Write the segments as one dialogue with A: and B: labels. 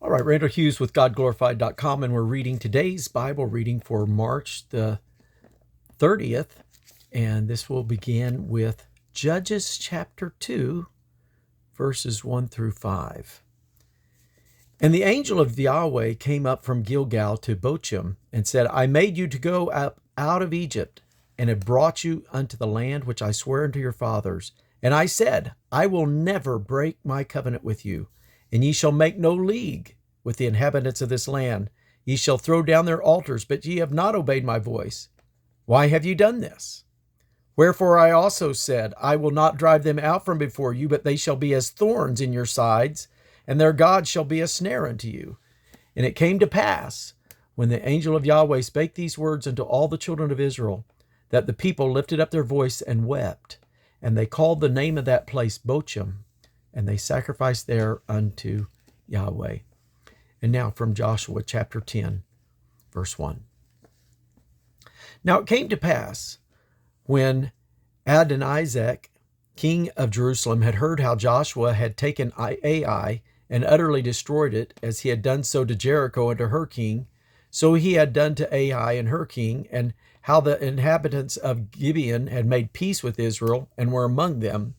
A: All right, Randall Hughes with GodGlorified.com, and we're reading today's Bible reading for March the 30th, and this will begin with Judges chapter 2, verses 1 through 5. And the angel of Yahweh came up from Gilgal to Bochim, and said, I made you to go up out of Egypt, and have brought you unto the land which I swear unto your fathers. And I said, I will never break my covenant with you, and ye shall make no league with the inhabitants of this land. Ye shall throw down their altars, but ye have not obeyed my voice. Why have ye done this? Wherefore I also said, I will not drive them out from before you, but they shall be as thorns in your sides, and their God shall be a snare unto you. And it came to pass, when the angel of Yahweh spake these words unto all the children of Israel, that the people lifted up their voice and wept, and they called the name of that place Bochim, and they sacrificed there unto Yahweh. And now from Joshua chapter 10, verse 1. Now it came to pass, when Adonizek, king of Jerusalem, had heard how Joshua had taken Ai and utterly destroyed it, as he had done so to Jericho and to her king, so he had done to Ai and her king, and how the inhabitants of Gibeon had made peace with Israel and were among them,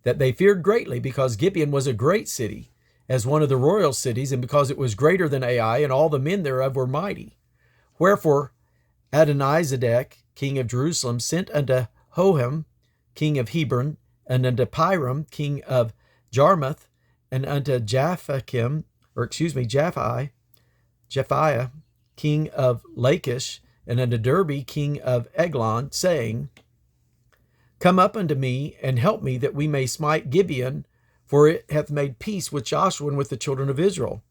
A: that they feared greatly, because Gibeon was a great city, as one of the royal cities, and because it was greater than Ai, and all the men thereof were mighty. Wherefore Adonizedek, king of Jerusalem, sent unto Hoham, king of Hebron, and unto Piram, king of Jarmuth, and unto Japhiah, king of Lachish, and unto Derbe, king of Eglon, saying, Come up unto me, and help me, that we may smite Gibeon, for it hath made peace with Joshua and with the children of Israel.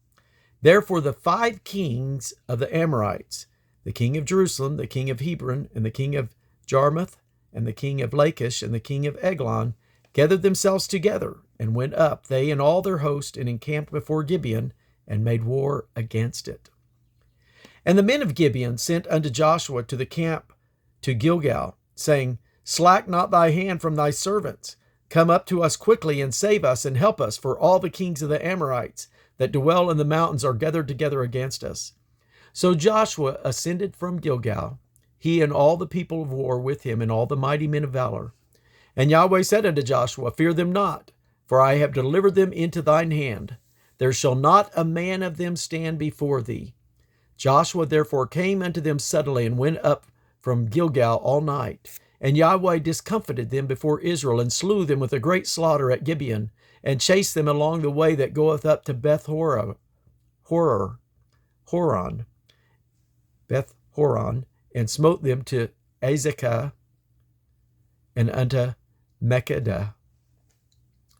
A: Therefore the 5 kings of the Amorites, the king of Jerusalem, the king of Hebron, and the king of Jarmuth, and the king of Lachish, and the king of Eglon, gathered themselves together, and went up, they and all their host, and encamped before Gibeon, and made war against it. And the men of Gibeon sent unto Joshua to the camp to Gilgal, saying, Slack not thy hand from thy servants. Come up to us quickly, and save us, and help us, for all the kings of the Amorites that dwell in the mountains are gathered together against us. So Joshua ascended from Gilgal, he and all the people of war with him, and all the mighty men of valor. And Yahweh said unto Joshua, Fear them not, for I have delivered them into thine hand. There shall not a man of them stand before thee. Joshua therefore came unto them suddenly, and went up from Gilgal all night. And Yahweh discomfited them before Israel, and slew them with a great slaughter at Gibeon, and chased them along the way that goeth up to Beth-horon, and smote them to Azekah, and unto Makkedah.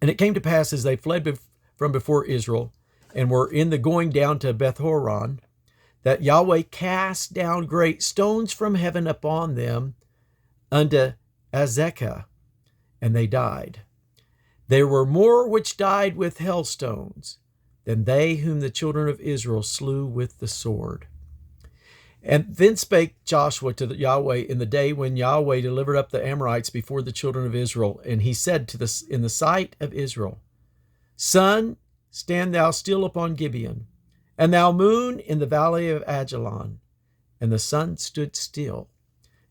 A: And it came to pass, as they fled from before Israel, and were in the going down to Beth-horon, that Yahweh cast down great stones from heaven upon them unto Azekah, and they died. There were more which died with hailstones than they whom the children of Israel slew with the sword. And then spake Joshua to Yahweh in the day when Yahweh delivered up the Amorites before the children of Israel. And he said in the sight of Israel, Sun, stand thou still upon Gibeon, and thou moon in the valley of Ajalon. And the sun stood still,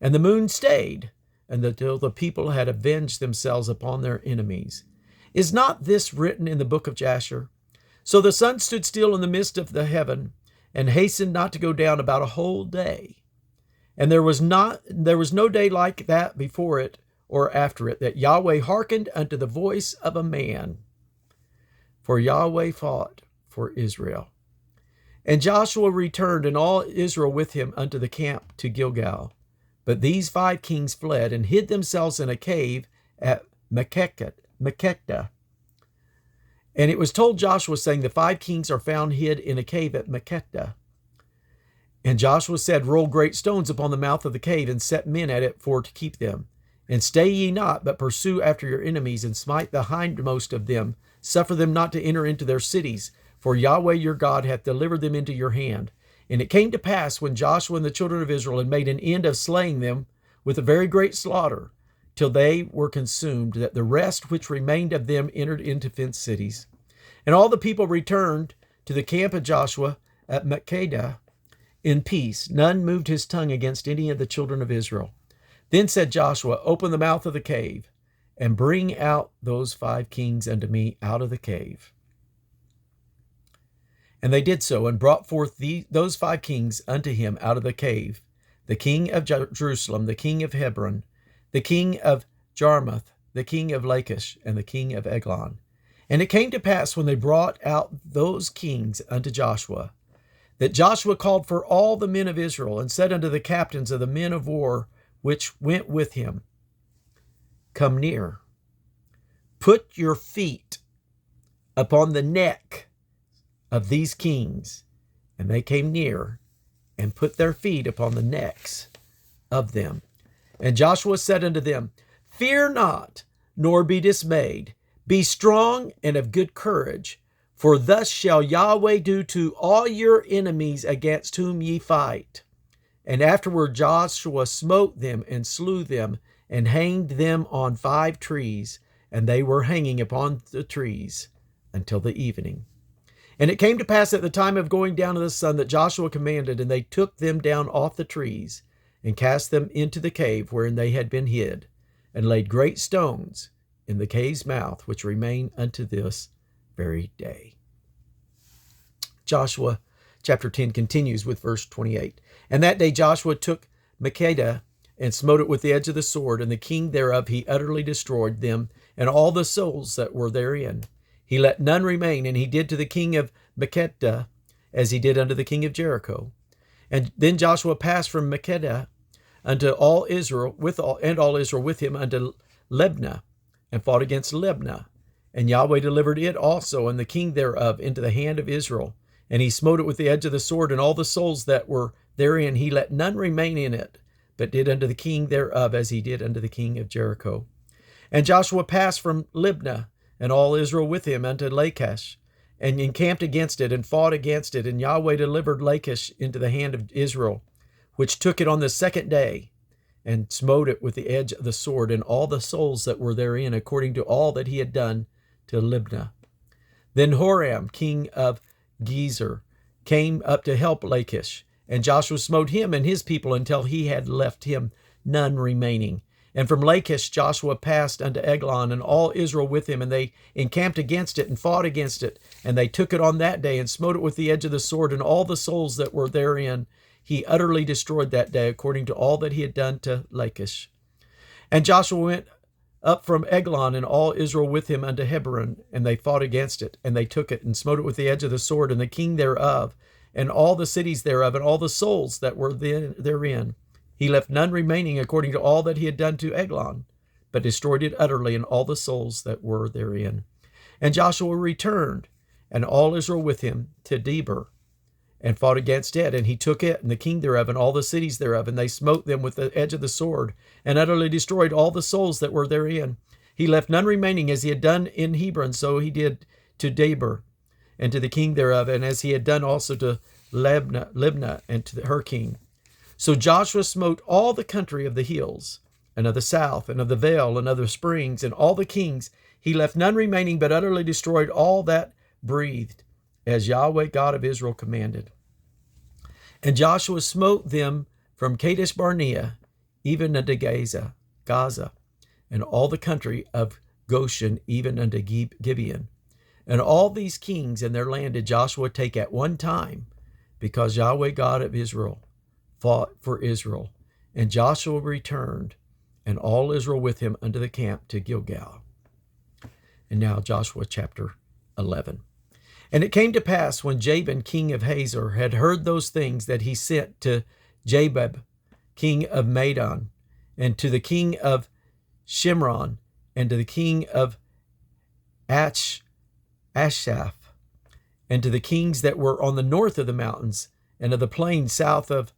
A: and the moon stayed, until the people had avenged themselves upon their enemies. Is not this written in the book of Jasher? So the sun stood still in the midst of the heaven, and hastened not to go down about a whole day. And there was no day like that before it or after it, that Yahweh hearkened unto the voice of a man. For Yahweh fought for Israel. And Joshua returned, and all Israel with him, unto the camp to Gilgal. But these 5 kings fled, and hid themselves in a cave at Makkedah. And it was told Joshua, saying, The 5 kings are found hid in a cave at Makkedah. And Joshua said, Roll great stones upon the mouth of the cave, and set men at it for to keep them. And stay ye not, but pursue after your enemies, and smite the hindmost of them. Suffer them not to enter into their cities, for Yahweh your God hath delivered them into your hand. And it came to pass, when Joshua and the children of Israel had made an end of slaying them with a very great slaughter, till they were consumed, that the rest which remained of them entered into fenced cities. And all the people returned to the camp of Joshua at Makkedah in peace. None moved his tongue against any of the children of Israel. Then said Joshua, open the mouth of the cave, and bring out those 5 kings unto me out of the cave. And they did so, and brought forth those 5 kings unto him out of the cave, the king of Jerusalem, the king of Hebron, the king of Jarmuth, the king of Lachish, and the king of Eglon. And it came to pass, when they brought out those kings unto Joshua, that Joshua called for all the men of Israel, and said unto the captains of the men of war which went with him, come near, put your feet upon the neck of these kings. And they came near, and put their feet upon the necks of them. And Joshua said unto them, fear not, nor be dismayed. Be strong and of good courage, for thus shall Yahweh do to all your enemies against whom ye fight. And afterward Joshua smote them and slew them, and hanged them on 5 trees, and they were hanging upon the trees until the evening. And it came to pass at the time of going down of the sun that Joshua commanded, and they took them down off the trees, and cast them into the cave wherein they had been hid, and laid great stones in the cave's mouth, which remain unto this very day. Joshua chapter 10 continues with verse 28. And that day Joshua took Makkedah, and smote it with the edge of the sword, and the king thereof he utterly destroyed them, and all the souls that were therein. He let none remain, and he did to the king of Makkedah as he did unto the king of Jericho. And then Joshua passed from Makkedah unto all Israel, all Israel with him unto Libnah, and fought against Libnah. And Yahweh delivered it also, and the king thereof, into the hand of Israel. And he smote it with the edge of the sword, and all the souls that were therein he let none remain in it, but did unto the king thereof as he did unto the king of Jericho. And Joshua passed from Libnah, and all Israel with him, unto Lachish, and encamped against it, and fought against it. And Yahweh delivered Lachish into the hand of Israel, which took it on the 2nd day, and smote it with the edge of the sword, and all the souls that were therein, according to all that he had done to Libnah. Then Horam, king of Gezer, came up to help Lachish, and Joshua smote him and his people until he had left him none remaining. And from Lachish Joshua passed unto Eglon, and all Israel with him, and they encamped against it and fought against it. And they took it on that day, and smote it with the edge of the sword, and all the souls that were therein he utterly destroyed that day, according to all that he had done to Lachish. And Joshua went up from Eglon, and all Israel with him, unto Hebron, and they fought against it, and they took it, and smote it with the edge of the sword, and the king thereof, and all the cities thereof, and all the souls that were therein. He left none remaining, according to all that he had done to Eglon, but destroyed it utterly, and all the souls that were therein. And Joshua returned, and all Israel with him, to Debir, and fought against it, and he took it, and the king thereof, and all the cities thereof, and they smote them with the edge of the sword, and utterly destroyed all the souls that were therein. He left none remaining, as he had done in Hebron, so he did to Debir, and to the king thereof, and as he had done also to Libnah, and to her king. So Joshua smote all the country of the hills, and of the south, and of the vale, and of the springs, and all the kings. He left none remaining, but utterly destroyed all that breathed, as Yahweh God of Israel commanded. And Joshua smote them from Kadesh Barnea, even unto Gaza, and all the country of Goshen, even unto Gibeon. And all these kings and their land did Joshua take at one time, because Yahweh God of Israel fought for Israel. And Joshua returned, and all Israel with him, unto the camp to Gilgal. And now Joshua chapter 11. And it came to pass, when Jabin king of Hazor had heard those things, that he sent to Jabab king of Madon, and to the king of Shimron, and to the king of Ashaph, and to the kings that were on the north of the mountains, and of the plain south of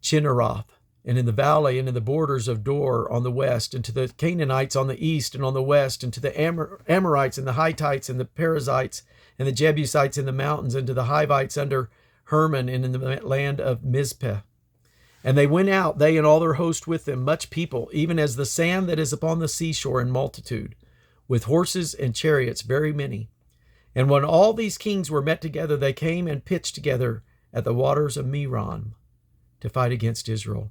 A: Chinneroth, and in the valley, and in the borders of Dor on the west, and to the Canaanites on the east and on the west, and to the Amorites and the Hittites and the Perizzites and the Jebusites in the mountains, and to the Hivites under Hermon, and in the land of Mizpeh. And they went out, they and all their host with them, much people, even as the sand that is upon the seashore in multitude, with horses and chariots very many. And when all these kings were met together, they came and pitched together at the waters of Merom to fight against Israel.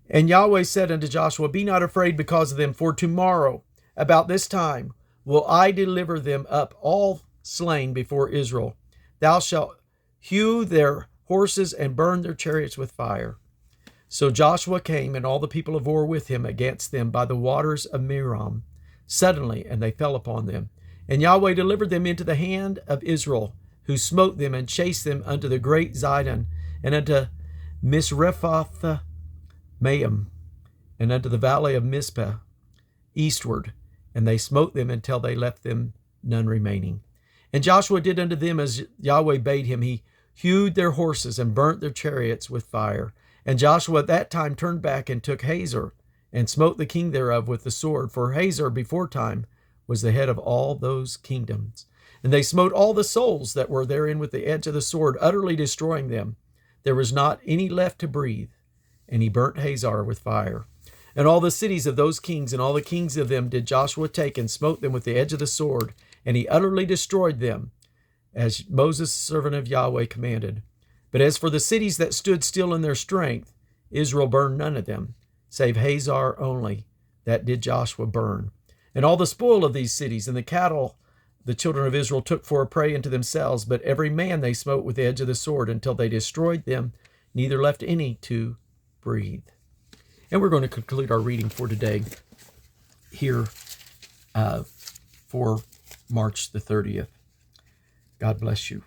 A: And Yahweh said unto Joshua, Be not afraid because of them, for tomorrow, about this time, will I deliver them up all slain before Israel. Thou shalt hew their horses and burn their chariots with fire. So Joshua came, and all the people of war with him, against them by the waters of Merom, suddenly, and they fell upon them. And Yahweh delivered them into the hand of Israel, who smote them and chased them unto the great Zidon, and unto Misrephoth Maim, and unto the valley of Mizpeh, eastward. And they smote them until they left them none remaining. And Joshua did unto them as Yahweh bade him. He hewed their horses and burnt their chariots with fire. And Joshua at that time turned back and took Hazor, and smote the king thereof with the sword. For Hazor beforetime was the head of all those kingdoms. And they smote all the souls that were therein with the edge of the sword, utterly destroying them. There was not any left to breathe. And he burnt Hazor with fire. And all the cities of those kings and all the kings of them did Joshua take, and smote them with the edge of the sword. And he utterly destroyed them, as Moses, servant of Yahweh, commanded. But as for the cities that stood still in their strength, Israel burned none of them, save Hazor only, that did Joshua burn. And all the spoil of these cities and the cattle the children of Israel took for a prey unto themselves, but every man they smote with the edge of the sword, until they destroyed them, neither left any to breathe. And we're going to conclude our reading for today here for March the 30th. God bless you.